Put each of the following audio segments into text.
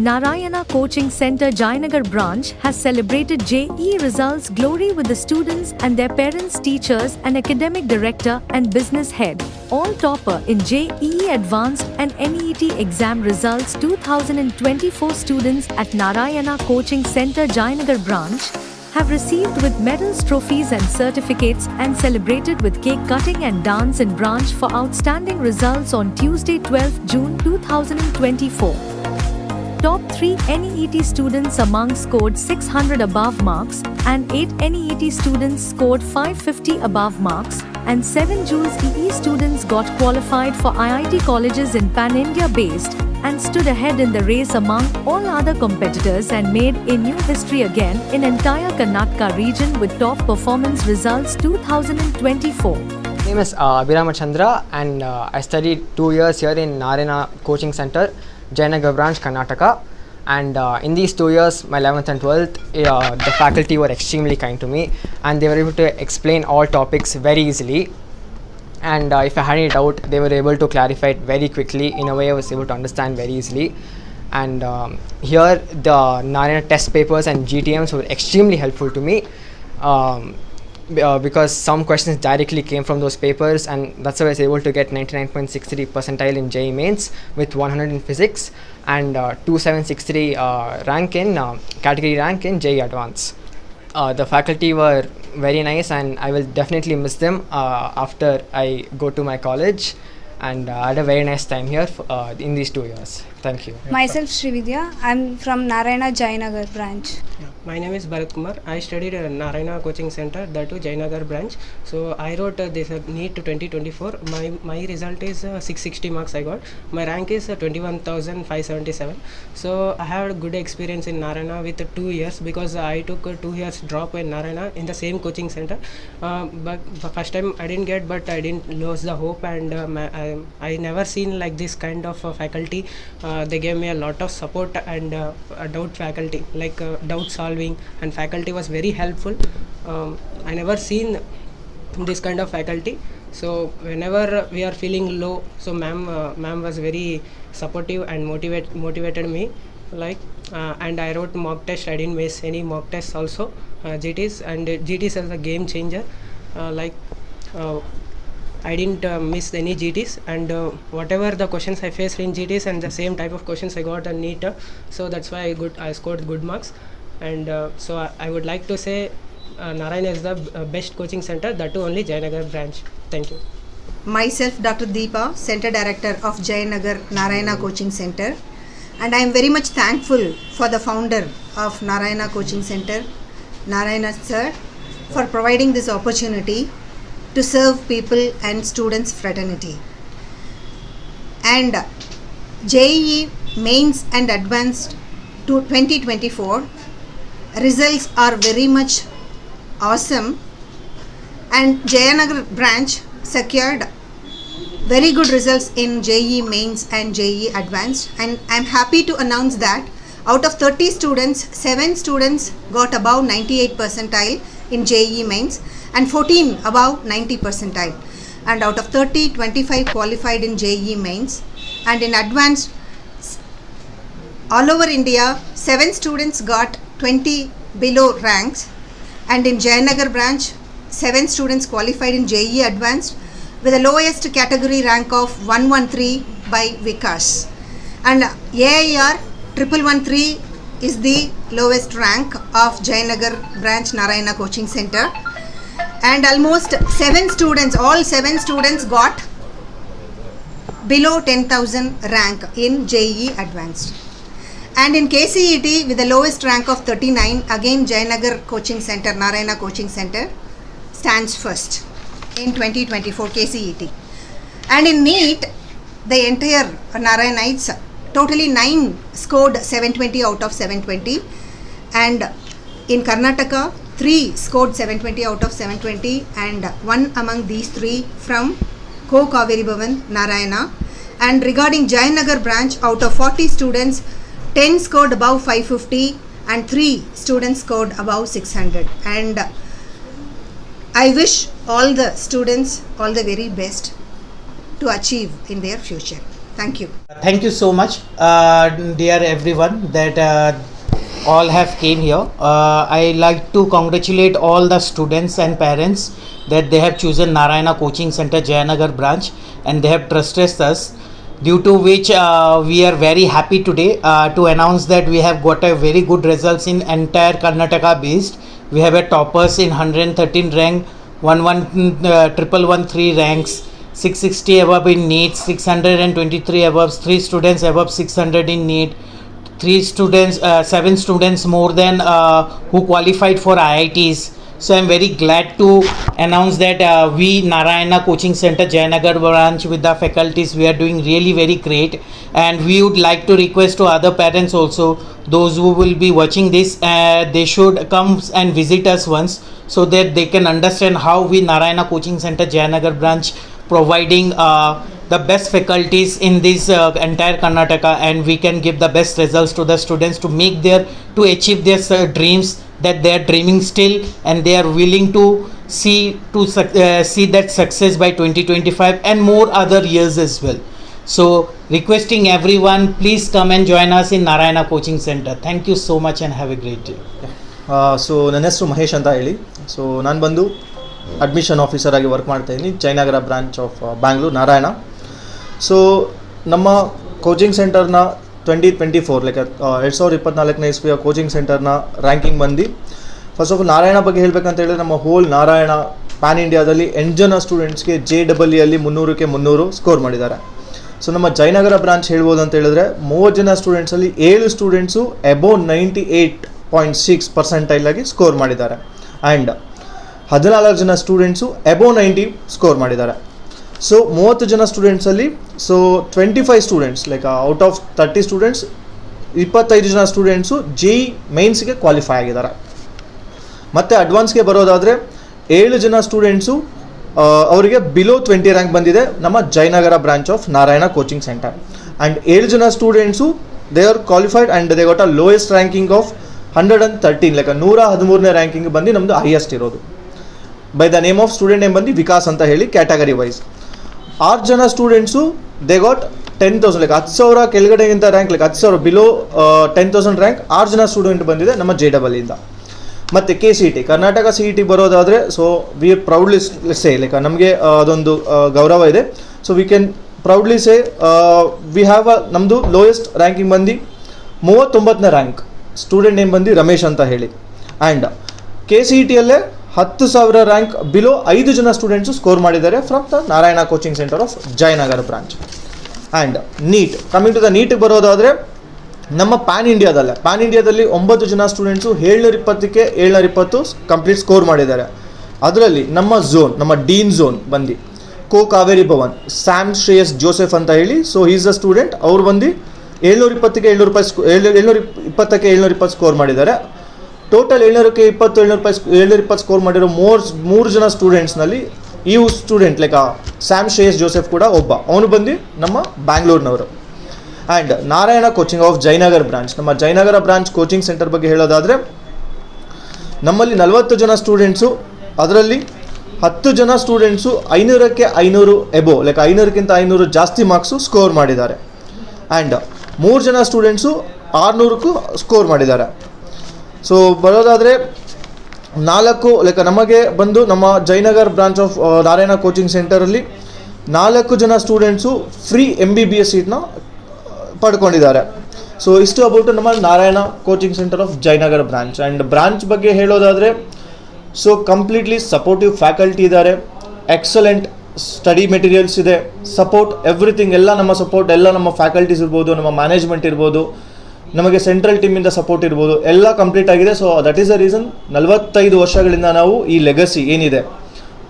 Narayana Coaching Center Jayanagar branch has celebrated JEE results glory with the students and their parents, teachers and academic director and business head. All topper in JEE Advanced and NEET exam results 2024 students at Narayana Coaching Center Jayanagar branch have received with medals, trophies and certificates and celebrated with cake cutting and dance in branch for outstanding results on Tuesday 12 June 2024. Top 3 NEET students among scored 600 above marks and 8 NEET students scored 550 above marks and 7 JULS EE students got qualified for IIT colleges in Pan-India based and stood ahead in the race among all other competitors and made a new history again in entire Karnataka region with top performance results 2024. My name is Abhirama Chandra and I studied 2 years here in Narayana Coaching Center, Jayanagar branch, Karnataka. And in these 2 years, my 11th and 12th, the faculty were extremely kind to me and they were able to explain all topics very easily. And if I had any doubt, they were able to clarify it very quickly in a way I was able to understand very easily. And here the Narayana test papers and GTMs were extremely helpful to me because some questions directly came from those papers, and that's why I was able to get 99.63 percentile in JEE mains with 100 in physics and 2763 rank in category rank in JEE Advanced. The faculty were very nice and I will definitely miss them after I go to my college, and I had a very nice time here in these 2 years. Thank you. Myself Srividya, I'm from Narayana Jayanagar branch. Yeah, my name is Bharat Kumar. I studied at Narayana Coaching Center, that too Jayanagar branch. So I wrote this NEET to 2024. My result is 660 marks I got. My rank is 21,577. So I had a good experience in Narayana with 2 years because I took 2 years drop in Narayana in the same coaching center. But the first time I didn't get, but I didn't lose the hope, and I never seen like this kind of faculty. They gave me a lot of support and a doubt faculty, like doubt solving, and faculty was very helpful. I never seen this kind of faculty. So whenever we are feeling low, so ma'am was very supportive and motivated me, like and I wrote mock test. I didn't miss any mock tests also, GTs, and GTs as a game changer. I didn't miss any GTs, and whatever the questions I faced in GTs and the same type of questions I got in NEET, so that's why I scored good marks. And so I would like to say Narayana is the best coaching center, that too only Jayanagar branch. Thank you. Myself Dr. Deepa, Center Director of Jayanagar Narayana Coaching Center, and I am very much thankful for the founder of Narayana Coaching Center, Narayana sir, for providing this opportunity to serve people and students fraternity. And JEE Mains and Advanced to 2024 results are very much awesome, and Jayanagar branch secured very good results in JEE Mains and JEE Advanced, and I am happy to announce that out of 30 students, 7 students got above 98 percentile in JEE Mains and 14 above 90 percentile, and out of 30, 25 qualified in JEE Mains, and in Advanced all over India 7 students got 20 below ranks, and in Jayanagar branch 7 students qualified in JEE Advanced with the lowest category rank of 113 by Vikas, and AIR 1113 is the lowest rank of Jayanagar branch Narayana Coaching Center, and almost 7 students, all 7 students got below 10,000 rank in JEE Advanced. And in KCET with the lowest rank of 39, again Jayanagar Coaching Center, Narayana Coaching Center stands first in 2024 KCET. And in NEET, the entire Narayanites, totally 9 scored 720 out of 720, and in Karnataka 3 scored 720 out of 720, and 1 among these 3 from Ko Kaveri Bhavan, Narayana. And regarding Jayanagar branch, out of 40 students, 10 scored above 550 and 3 students scored above 600. And I wish all the students all the very best to achieve in their future. Thank you. Thank you so much, dear everyone, that all have came here. I like to congratulate all the students and parents that they have chosen Narayana Coaching Center Jayanagar branch, and they have trusted us, due to which we are very happy today to announce that we have got a very good results in entire Karnataka based. We have a toppers in 113 rank, 113 ranks, 660 above in NEET, 623 above, 3 students above 600 in NEET, 7 students more than who qualified for IITs. So I'm very glad to announce that we Narayana Coaching Center Jayanagar branch with the faculties, we are doing really very great, and we would like to request to other parents also, those who will be watching this, they should come and visit us once, so that they can understand how we Narayana Coaching Center Jayanagar branch providing the best faculties in this entire Karnataka, and we can give the best results to the students to achieve their dreams that they are dreaming still, and they are willing to see that success by 2025 and more other years as well. So requesting everyone, please come and join us in Narayana Coaching Center. Thank you so much and have a great day. So ನನ್ನ ಹೆಸರು ಮಹೇಶ್ ಅಂತ ಹೇಳಿ. So ನಾನು ಬಂದು admission officer ಆಗಿ work ಮಾಡ್ತಾಯಿದ್ದೀನಿ Jayanagar branch of Bangalore Narayana. So ನಮ್ಮ coaching ಸೆಂಟರ್ನ 2024 ಲೈಕ್ 2024ನೇ ಇಸ್ವಿಯ ಕೋಚಿಂಗ್ ಸೆಂಟರ್ನ ರ್ಯಾಂಕಿಂಗ್ ಬಂದು, ಫಸ್ಟ್ ಆಫ್ ಆಲ್ ನಾರಾಯಣ ಬಗ್ಗೆ ಹೇಳಬೇಕಂತ ಹೇಳಿದ್ರೆ, ನಮ್ಮ ಹೋಲ್ ನಾರಾಯಣ ಪ್ಯಾನ್ ಇಂಡಿಯಾದಲ್ಲಿ 8 ಜನ ಸ್ಟೂಡೆಂಟ್ಸ್ಗೆ JEE 300ಕ್ಕೆ 300 ಸ್ಕೋರ್ ಮಾಡಿದ್ದಾರೆ. ಸೊ ನಮ್ಮ ಜಯನಗರ ಬ್ರಾಂಚ್ ಹೇಳ್ಬೋದು ಅಂತ ಹೇಳಿದ್ರೆ, 30 ಜನ ಸ್ಟೂಡೆಂಟ್ಸಲ್ಲಿ 7 ಸ್ಟೂಡೆಂಟ್ಸು ಅಬೋವ್ 98.6% ಆಗಿ ಸ್ಕೋರ್ ಮಾಡಿದ್ದಾರೆ, ಆ್ಯಂಡ್ 14 ಜನ ಸ್ಟೂಡೆಂಟ್ಸು ಅಬೋವ್ 90 ಸ್ಕೋರ್ ಮಾಡಿದ್ದಾರೆ. ಸೊ 30 ಜನ ಸ್ಟೂಡೆಂಟ್ಸಲ್ಲಿ 25 students like out of 30 students 25 ಜನ ಸ್ಟೂಡೆಂಟ್ಸು JEE ಮೇನ್ಸ್ಗೆ ಕ್ವಾಲಿಫೈ ಆಗಿದ್ದಾರೆ. ಮತ್ತು ಅಡ್ವಾನ್ಸ್ಗೆ ಬರೋದಾದರೆ 7 ಜನ ಸ್ಟೂಡೆಂಟ್ಸು ಅವರಿಗೆ ಬಿಲೋ 20 ರ್ಯಾಂಕ್ ಬಂದಿದೆ ನಮ್ಮ Jayanagar branch of Narayana coaching centre, and 7 ಜನ students they are qualified and they got a lowest ranking of 113 like 113ನೇ ರ್ಯಾಂಕಿಂಗ್ ಬಂದು ನಮ್ಮದು ಹೈಯೆಸ್ಟ್ ಇರೋದು. By the name of student name ಬಂದು ವಿಕಾಸ್ ಅಂತ ಹೇಳಿ, ಕ್ಯಾಟಗರಿ ವೈಸ್. 6 ಜನ ಸ್ಟೂಡೆಂಟ್ಸು ದೇ ಗಾಟ್ 10,000 ಲೈಕ್ 10,000 ಕೆಳಗಡೆಗಿಂತ ರ್ಯಾಂಕ್ ಲೈಕ್ 10,000 ಬಿಲೋ 10,000 ರ್ಯಾಂಕ್ 6 ಜನ ಸ್ಟೂಡೆಂಟ್ ಬಂದಿದೆ ನಮ್ಮ JEE. ಮತ್ತು KCET ಕರ್ನಾಟಕ CET ಬರೋದಾದರೆ, so we proudly say like ನಮಗೆ ಅದೊಂದು ಗೌರವ ಇದೆ. So we can proudly say we have ನಮ್ಮದು ಲೋಯೆಸ್ಟ್ ರ್ಯಾಂಕಿಂಗ್ ಬಂದು 39ನೇ ರ್ಯಾಂಕ್, ಸ್ಟೂಡೆಂಟ್ ನೇಮ್ ಬಂದು ರಮೇಶ್ ಅಂತ ಹೇಳಿ. ಆ್ಯಂಡ್ KCETಯಲ್ಲೇ 10,000 ರ್ಯಾಂಕ್ ಬಿಲೋ 5 ಜನ ಸ್ಟೂಡೆಂಟ್ಸು ಸ್ಕೋರ್ ಮಾಡಿದ್ದಾರೆ from the Narayana coaching centre of Jayanagar branch. And NEET, coming to the ನೀಟಿಗೆ ಬರೋದಾದರೆ, ನಮ್ಮ ಪ್ಯಾನ್ ಇಂಡಿಯಾದಲ್ಲಿ 9 ಜನ ಸ್ಟೂಡೆಂಟ್ಸು 720ಕ್ಕೆ 720 ಕಂಪ್ಲೀಟ್ ಸ್ಕೋರ್ ಮಾಡಿದ್ದಾರೆ. ಅದರಲ್ಲಿ ನಮ್ಮ ಡೀನ್ ಝೋನ್ ಬಂದು ಕಾವೇರಿ ಭವನ್ ಸ್ಯಾಮ್ ಶ್ರೇಯಸ್ ಜೋಸೆಫ್ ಅಂತ ಹೇಳಿ. ಸೊ ಈಸ್ ಅ ಸ್ಟೂಡೆಂಟ್, ಅವ್ರು ಬಂದು 720ಕ್ಕೆ 720 ಸ್ಕೋರ್ ಮಾಡಿದ್ದಾರೆ. ಟೋಟಲ್ 720 ಸ್ಕೋರ್ ಮಾಡಿರೋ 3 ಜನ ಸ್ಟೂಡೆಂಟ್ಸ್ನಲ್ಲಿ ಈ student like Sam Shreyas Joseph ಕೂಡ ಒಬ್ಬ, ಅವನು ಬಂದು ನಮ್ಮ ಬ್ಯಾಂಗ್ಳೂರಿನವರು. And Narayana coaching of Jayanagar branch, ನಮ್ಮ ಜಯನಗರ ಬ್ರಾಂಚ್ ಕೋಚಿಂಗ್ ಸೆಂಟರ್ ಬಗ್ಗೆ ಹೇಳೋದಾದರೆ, ನಮ್ಮಲ್ಲಿ 40 ಜನ ಸ್ಟೂಡೆಂಟ್ಸು, ಅದರಲ್ಲಿ 10 ಜನ ಸ್ಟೂಡೆಂಟ್ಸು 500ಕ್ಕೆ 500 ಎಬೋ ಲೈಕ್ 500ಕ್ಕಿಂತ 500 ಜಾಸ್ತಿ ಮಾರ್ಕ್ಸು ಸ್ಕೋರ್ ಮಾಡಿದ್ದಾರೆ. ಆ್ಯಂಡ್ 3 ಜನ ಸ್ಟೂಡೆಂಟ್ಸು 600ಕ್ಕೂ ಸ್ಕೋರ್ ಮಾಡಿದ್ದಾರೆ. ಸೊ ಬರೋದಾದರೆ 4 ಲೈಕ್ ನಮಗೆ ಬಂದು ನಮ್ಮ Jayanagar branch of Narayana coaching ಸೆಂಟರಲ್ಲಿ 4 ಜನ ಸ್ಟೂಡೆಂಟ್ಸು ಫ್ರೀ MBBS ಸೀಟ್ನ ಪಡ್ಕೊಂಡಿದ್ದಾರೆ. ಸೊ ಇಷ್ಟು ಅಬೌಟ್ ನಮ್ಮ Narayana coaching centre of Jayanagar branch. And branch ಬಗ್ಗೆ ಹೇಳೋದಾದರೆ, ಸೊ ಕಂಪ್ಲೀಟ್ಲಿ ಸಪೋರ್ಟಿವ್ ಫ್ಯಾಕಲ್ಟಿ ಇದ್ದಾರೆ, ಎಕ್ಸಲೆಂಟ್ ಸ್ಟಡಿ ಮೆಟೀರಿಯಲ್ಸ್ ಇದೆ, ಸಪೋರ್ಟ್ ಎವ್ರಿಥಿಂಗ್ ಎಲ್ಲ ನಮ್ಮ ಸಪೋರ್ಟ್ ಎಲ್ಲ ನಮ್ಮ ಫ್ಯಾಕಲ್ಟೀಸ್ ಇರ್ಬೋದು, ನಮ್ಮ ಮ್ಯಾನೇಜ್ಮೆಂಟ್ ಇರ್ಬೋದು, ನಮಗೆ ಸೆಂಟ್ರಲ್ ಟೀಮಿಂದ ಸಪೋರ್ಟ್ ಇರ್ಬೋದು, ಎಲ್ಲ ಕಂಪ್ಲೀಟ್ ಆಗಿದೆ. So that is the reason 45 ವರ್ಷಗಳಿಂದ ನಾವು ಈ ಲೆಗಸಿ ಏನಿದೆ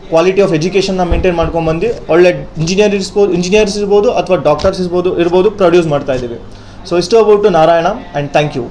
ಕ್ವಾಲಿಟಿ ಆಫ್ ಎಜುಕೇಷನ್ನ ಮೇಂಟೈನ್ ಮಾಡ್ಕೊಂಡ್ಬಂದು ಒಳ್ಳೆ ಇಂಜಿನಿಯರ್ಸ್ ಇರ್ಬೋದು ಅಥವಾ ಡಾಕ್ಟರ್ಸ್ ಇರ್ಬೋದು ಪ್ರೊಡ್ಯೂಸ್ ಮಾಡ್ತಾ ಇದ್ದೀವಿ. ಸೊ ಇಷ್ಟು about Narayana and thank you.